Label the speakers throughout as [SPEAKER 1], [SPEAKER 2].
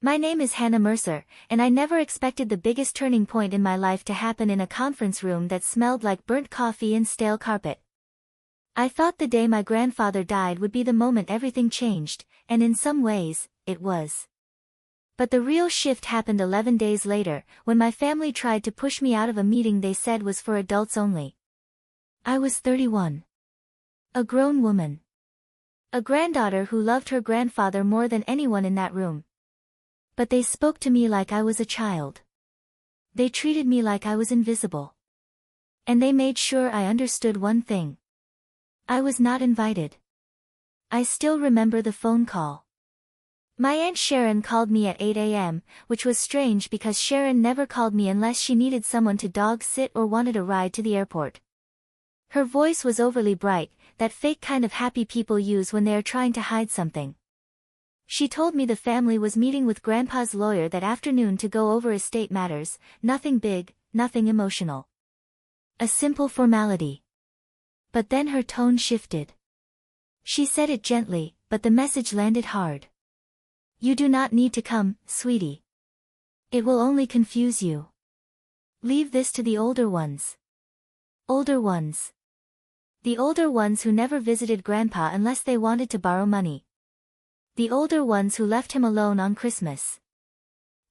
[SPEAKER 1] My name is Hannah Mercer, and I never expected the biggest turning point in my life to happen in a conference room that smelled like burnt coffee and stale carpet. I thought the day my grandfather died would be the moment everything changed, and in some ways, it was. But the real shift happened 11 days later, when my family tried to push me out of a meeting they said was for adults only. I was 31. A grown woman. A granddaughter who loved her grandfather more than anyone in that room. But they spoke to me like I was a child. They treated me like I was invisible. And they made sure I understood one thing. I was not invited. I still remember the phone call. My Aunt Sharon called me at 8 a.m., which was strange because Sharon never called me unless she needed someone to dog sit or wanted a ride to the airport. Her voice was overly bright, that fake kind of happy people use when they are trying to hide something. She told me the family was meeting with Grandpa's lawyer that afternoon to go over estate matters, nothing big, nothing emotional. A simple formality. But then her tone shifted. She said it gently, but the message landed hard. You do not need to come, sweetie. It will only confuse you. Leave this to the older ones. Older ones. The older ones who never visited Grandpa unless they wanted to borrow money. The older ones who left him alone on Christmas.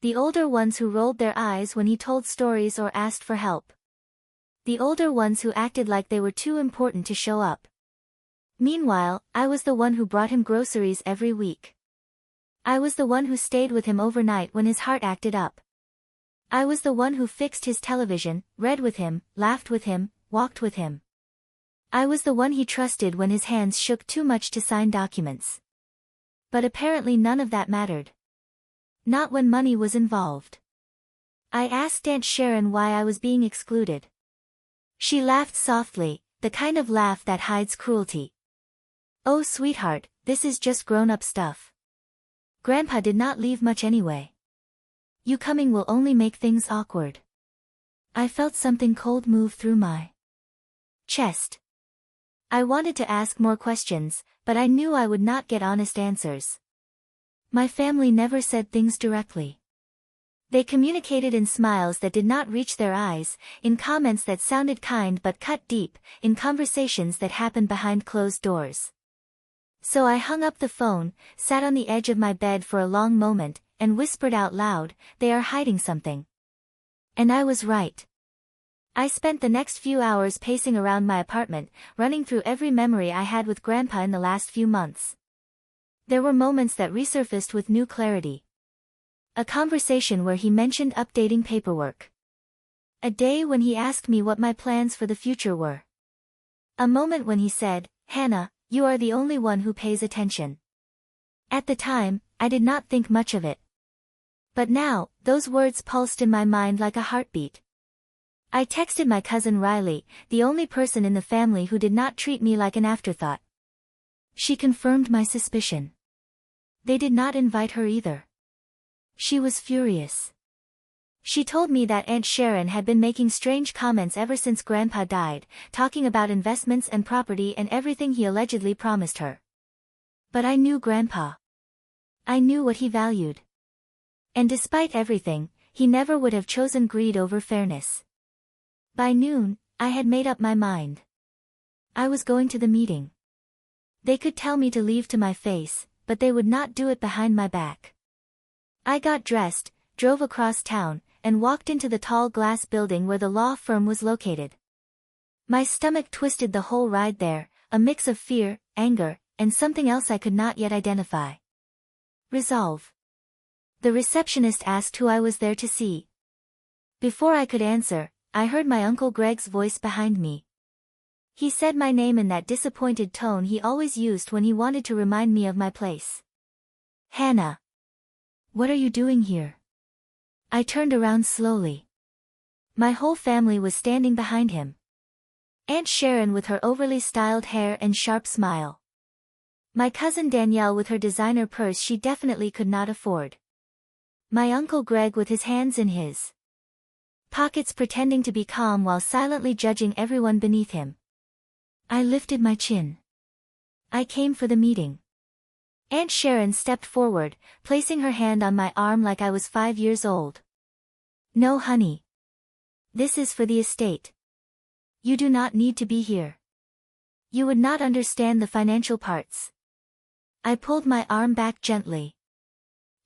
[SPEAKER 1] The older ones who rolled their eyes when he told stories or asked for help. The older ones who acted like they were too important to show up. Meanwhile, I was the one who brought him groceries every week. I was the one who stayed with him overnight when his heart acted up. I was the one who fixed his television, read with him, laughed with him, walked with him. I was the one he trusted when his hands shook too much to sign documents. But apparently none of that mattered. Not when money was involved. I asked Aunt Sharon why I was being excluded. She laughed softly, the kind of laugh that hides cruelty. Oh sweetheart, this is just grown-up stuff. Grandpa did not leave much anyway. You coming will only make things awkward. I felt something cold move through my chest. I wanted to ask more questions, but I knew I would not get honest answers. My family never said things directly. They communicated in smiles that did not reach their eyes, in comments that sounded kind but cut deep, in conversations that happened behind closed doors. So I hung up the phone, sat on the edge of my bed for a long moment, and whispered out loud, "They are hiding something." And I was right. I spent the next few hours pacing around my apartment, running through every memory I had with Grandpa in the last few months. There were moments that resurfaced with new clarity. A conversation where he mentioned updating paperwork. A day when he asked me what my plans for the future were. A moment when he said, "Hannah, you are the only one who pays attention." At the time, I did not think much of it. But now, those words pulsed in my mind like a heartbeat. I texted my cousin Riley, the only person in the family who did not treat me like an afterthought. She confirmed my suspicion. They did not invite her either. She was furious. She told me that Aunt Sharon had been making strange comments ever since Grandpa died, talking about investments and property and everything he allegedly promised her. But I knew Grandpa. I knew what he valued. And despite everything, he never would have chosen greed over fairness. By noon, I had made up my mind. I was going to the meeting. They could tell me to leave to my face, but they would not do it behind my back. I got dressed, drove across town, and walked into the tall glass building where the law firm was located. My stomach twisted the whole ride there, a mix of fear, anger, and something else I could not yet identify. Resolve. The receptionist asked who I was there to see. Before I could answer, I heard my Uncle Greg's voice behind me. He said my name in that disappointed tone he always used when he wanted to remind me of my place. "Hannah. What are you doing here?" I turned around slowly. My whole family was standing behind him. Aunt Sharon with her overly styled hair and sharp smile. My cousin Danielle with her designer purse she definitely could not afford. My Uncle Greg with his hands in his pockets pretending to be calm while silently judging everyone beneath him. I lifted my chin. I came for the meeting. Aunt Sharon stepped forward, placing her hand on my arm like I was 5 years old. No, honey. This is for the estate. You do not need to be here. You would not understand the financial parts. I pulled my arm back gently.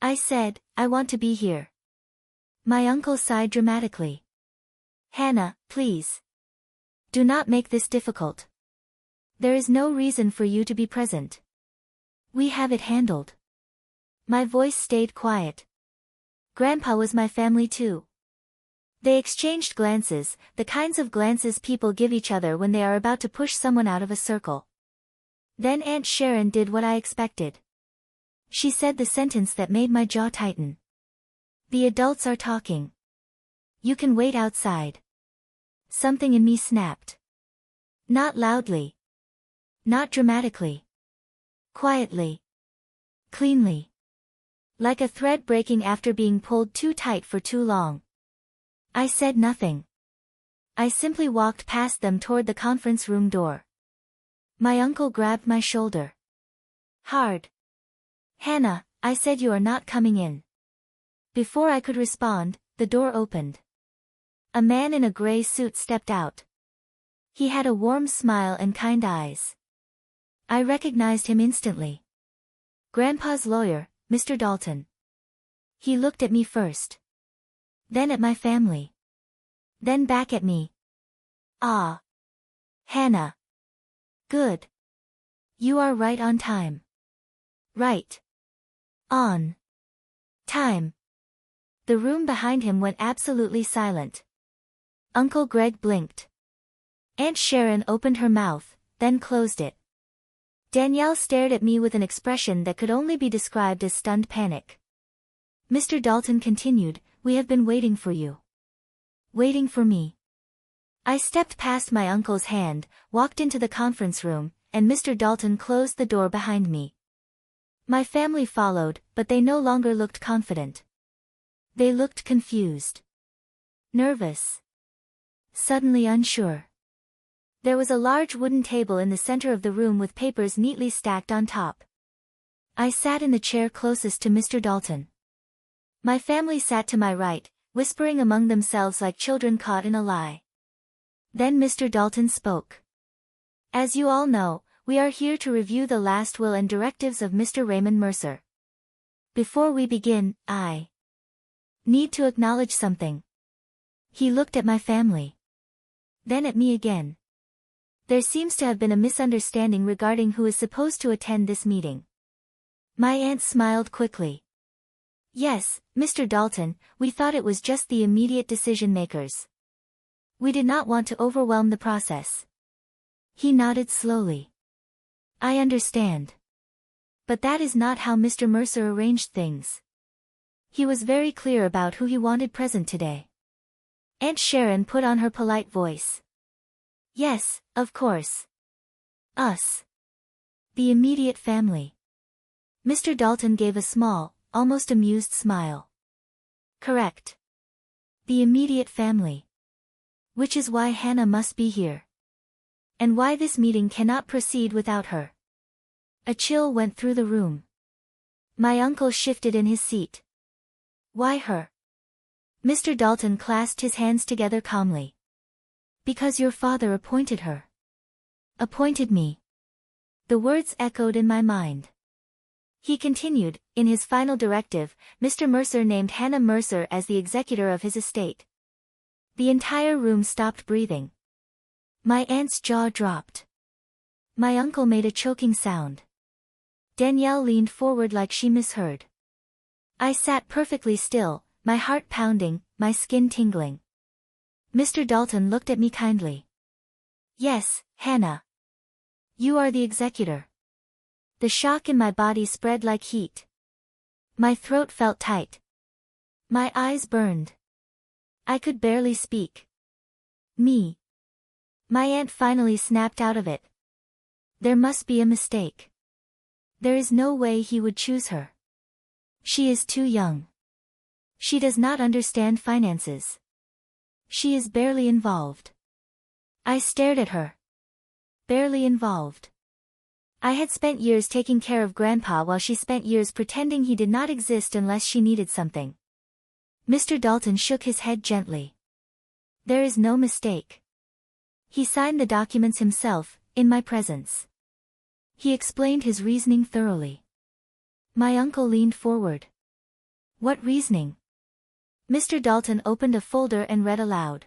[SPEAKER 1] I said, I want to be here. My uncle sighed dramatically. Hannah, please. Do not make this difficult. There is no reason for you to be present. We have it handled. My voice stayed quiet. Grandpa was my family too. They exchanged glances, the kinds of glances people give each other when they are about to push someone out of a circle. Then Aunt Sharon did what I expected. She said the sentence that made my jaw tighten. The adults are talking. You can wait outside. Something in me snapped. Not loudly. Not dramatically. Quietly. Cleanly. Like a thread breaking after being pulled too tight for too long. I said nothing. I simply walked past them toward the conference room door. My uncle grabbed my shoulder. Hard. Hannah, I said you are not coming in. Before I could respond, the door opened. A man in a gray suit stepped out. He had a warm smile and kind eyes. I recognized him instantly. Grandpa's lawyer, Mr. Dalton. He looked at me first. Then at my family. Then back at me. Ah. Hannah. Good. You are right on time. Right. On. Time. The room behind him went absolutely silent. Uncle Greg blinked. Aunt Sharon opened her mouth, then closed it. Danielle stared at me with an expression that could only be described as stunned panic. Mr. Dalton continued, we have been waiting for you. Waiting for me. I stepped past my uncle's hand, walked into the conference room, and Mr. Dalton closed the door behind me. My family followed, but they no longer looked confident. They looked confused. Nervous. Suddenly unsure. There was a large wooden table in the center of the room with papers neatly stacked on top. I sat in the chair closest to Mr. Dalton. My family sat to my right, whispering among themselves like children caught in a lie. Then Mr. Dalton spoke. As you all know, we are here to review the last will and directives of Mr. Raymond Mercer. Before we begin, I need to acknowledge something. He looked at my family. Then at me again. There seems to have been a misunderstanding regarding who is supposed to attend this meeting. My aunt smiled quickly. Yes, Mr. Dalton, we thought it was just the immediate decision makers. We did not want to overwhelm the process. He nodded slowly. I understand. But that is not how Mr. Mercer arranged things. He was very clear about who he wanted present today. Aunt Sharon put on her polite voice. Yes, of course. Us. The immediate family. Mr. Dalton gave a small, almost amused smile. Correct. The immediate family. Which is why Hannah must be here. And why this meeting cannot proceed without her. A chill went through the room. My uncle shifted in his seat. Why her? Mr. Dalton clasped his hands together calmly. Because your father appointed her. Appointed me. The words echoed in my mind. He continued, in his final directive, Mr. Mercer named Hannah Mercer as the executor of his estate. The entire room stopped breathing. My aunt's jaw dropped. My uncle made a choking sound. Danielle leaned forward like she misheard. I sat perfectly still, my heart pounding, my skin tingling. Mr. Dalton looked at me kindly. Yes, Hannah. You are the executor. The shock in my body spread like heat. My throat felt tight. My eyes burned. I could barely speak. Me. My aunt finally snapped out of it. There must be a mistake. There is no way he would choose her. She is too young. She does not understand finances. She is barely involved. I stared at her. Barely involved. I had spent years taking care of Grandpa while she spent years pretending he did not exist unless she needed something. Mr. Dalton shook his head gently. There is no mistake. He signed the documents himself, in my presence. He explained his reasoning thoroughly. My uncle leaned forward. What reasoning? Mr. Dalton opened a folder and read aloud.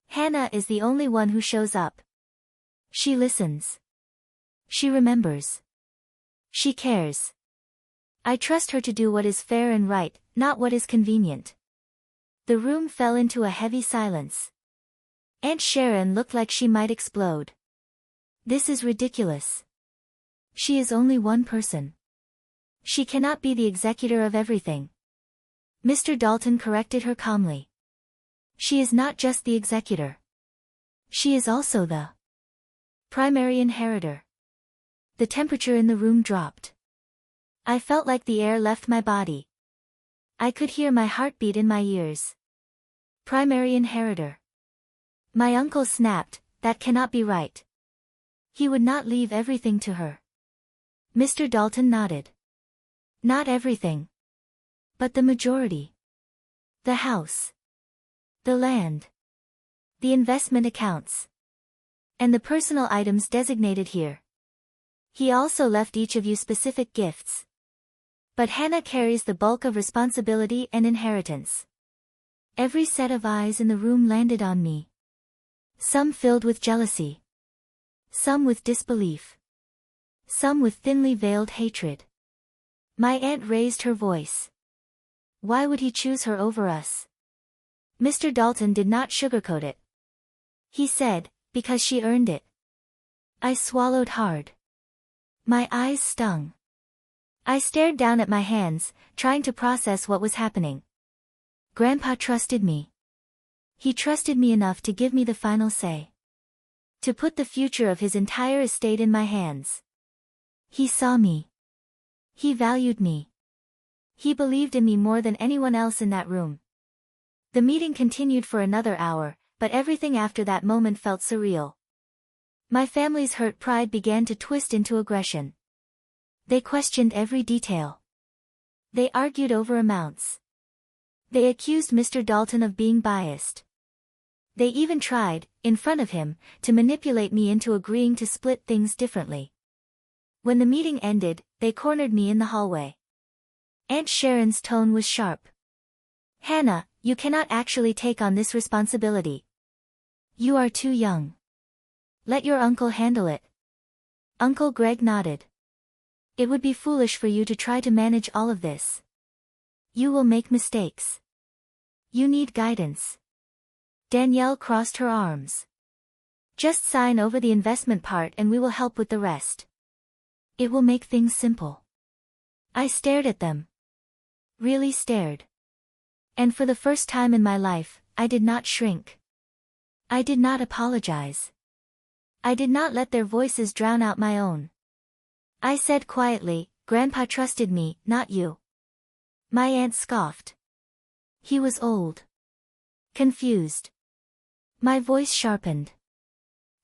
[SPEAKER 1] Hannah is the only one who shows up. She listens. She remembers. She cares. I trust her to do what is fair and right, not what is convenient. The room fell into a heavy silence. Aunt Sharon looked like she might explode. This is ridiculous. She is only one person. She cannot be the executor of everything. Mr. Dalton corrected her calmly. She is not just the executor. She is also the primary inheritor. The temperature in the room dropped. I felt like the air left my body. I could hear my heartbeat in my ears. Primary inheritor. My uncle snapped, that cannot be right. He would not leave everything to her. Mr. Dalton nodded. Not everything. But the majority. The house. The land. The investment accounts. And the personal items designated here. He also left each of you specific gifts. But Hannah carries the bulk of responsibility and inheritance. Every set of eyes in the room landed on me. Some filled with jealousy. Some with disbelief. Some with thinly veiled hatred. My aunt raised her voice. Why would he choose her over us? Mr. Dalton did not sugarcoat it. He said, because she earned it. I swallowed hard. My eyes stung. I stared down at my hands, trying to process what was happening. Grandpa trusted me. He trusted me enough to give me the final say. To put the future of his entire estate in my hands. He saw me. He valued me. He believed in me more than anyone else in that room. The meeting continued for another hour, but everything after that moment felt surreal. My family's hurt pride began to twist into aggression. They questioned every detail. They argued over amounts. They accused Mr. Dalton of being biased. They even tried, in front of him, to manipulate me into agreeing to split things differently. When the meeting ended, they cornered me in the hallway. Aunt Sharon's tone was sharp. Hannah, you cannot actually take on this responsibility. You are too young. Let your uncle handle it. Uncle Greg nodded. It would be foolish for you to try to manage all of this. You will make mistakes. You need guidance. Danielle crossed her arms. Just sign over the investment part and we will help with the rest. It will make things simple. I stared at them. Really stared. And for the first time in my life, I did not shrink. I did not apologize. I did not let their voices drown out my own. I said quietly, Grandpa trusted me, not you. My aunt scoffed. He was old. Confused. My voice sharpened.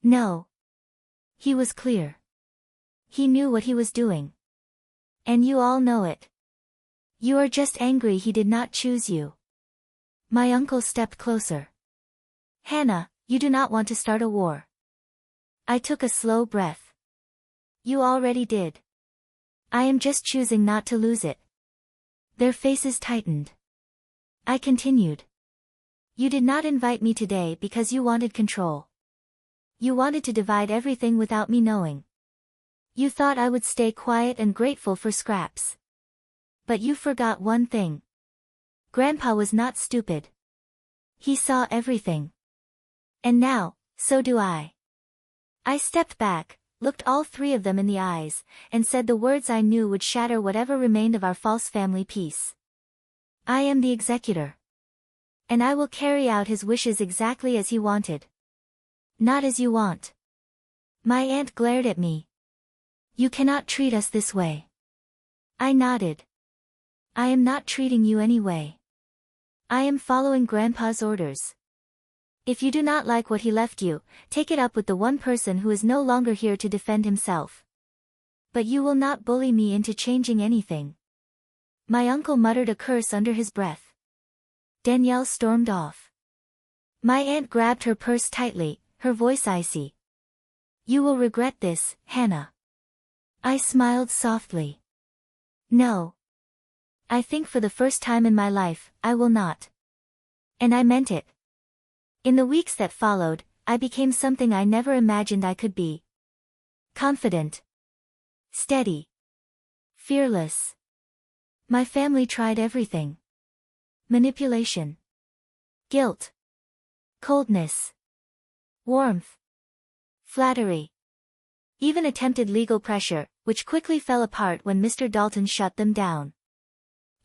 [SPEAKER 1] No. He was clear. He knew what he was doing. And you all know it. You are just angry he did not choose you. My uncle stepped closer. Hannah, you do not want to start a war. I took a slow breath. You already did. I am just choosing not to lose it. Their faces tightened. I continued. You did not invite me today because you wanted control. You wanted to divide everything without me knowing. You thought I would stay quiet and grateful for scraps. But you forgot one thing. Grandpa was not stupid. He saw everything. And now, so do I. I stepped back, looked all three of them in the eyes, and said the words I knew would shatter whatever remained of our false family peace. I am the executor. And I will carry out his wishes exactly as he wanted. Not as you want. My aunt glared at me. You cannot treat us this way. I nodded. I am not treating you any way. I am following Grandpa's orders. If you do not like what he left you, take it up with the one person who is no longer here to defend himself. But you will not bully me into changing anything. My uncle muttered a curse under his breath. Danielle stormed off. My aunt grabbed her purse tightly, her voice icy. You will regret this, Hannah. I smiled softly. No. I think for the first time in my life, I will not. And I meant it. In the weeks that followed, I became something I never imagined I could be. Confident. Steady. Fearless. My family tried everything. Manipulation. Guilt. Coldness. Warmth. Flattery. Even attempted legal pressure, which quickly fell apart when Mr. Dalton shut them down.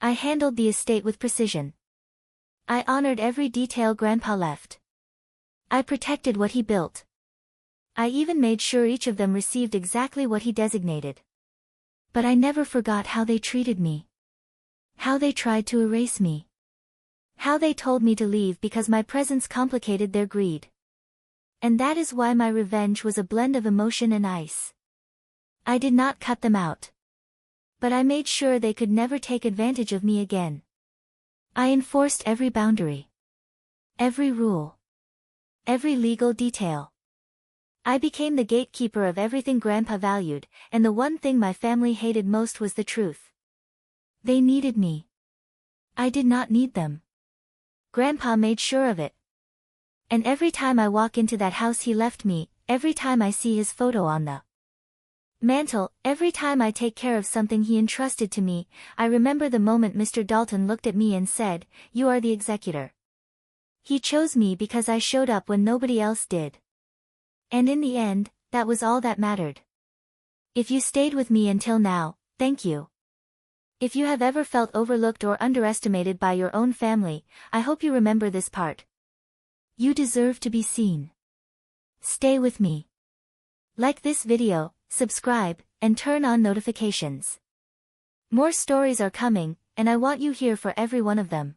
[SPEAKER 1] I handled the estate with precision. I honored every detail Grandpa left. I protected what he built. I even made sure each of them received exactly what he designated. But I never forgot how they treated me. How they tried to erase me. How they told me to leave because my presence complicated their greed. And that is why my revenge was a blend of emotion and ice. I did not cut them out. But I made sure they could never take advantage of me again. I enforced every boundary. Every rule. Every legal detail. I became the gatekeeper of everything Grandpa valued, and the one thing my family hated most was the truth. They needed me. I did not need them. Grandpa made sure of it. And every time I walk into that house he left me, every time I see his photo on the mantle, every time I take care of something he entrusted to me, I remember the moment Mr. Dalton looked at me and said, "You are the executor." He chose me because I showed up when nobody else did. And in the end, that was all that mattered. If you stayed with me until now, thank you. If you have ever felt overlooked or underestimated by your own family, I hope you remember this part. You deserve to be seen. Stay with me. Like this video, subscribe, and turn on notifications. More stories are coming, and I want you here for every one of them.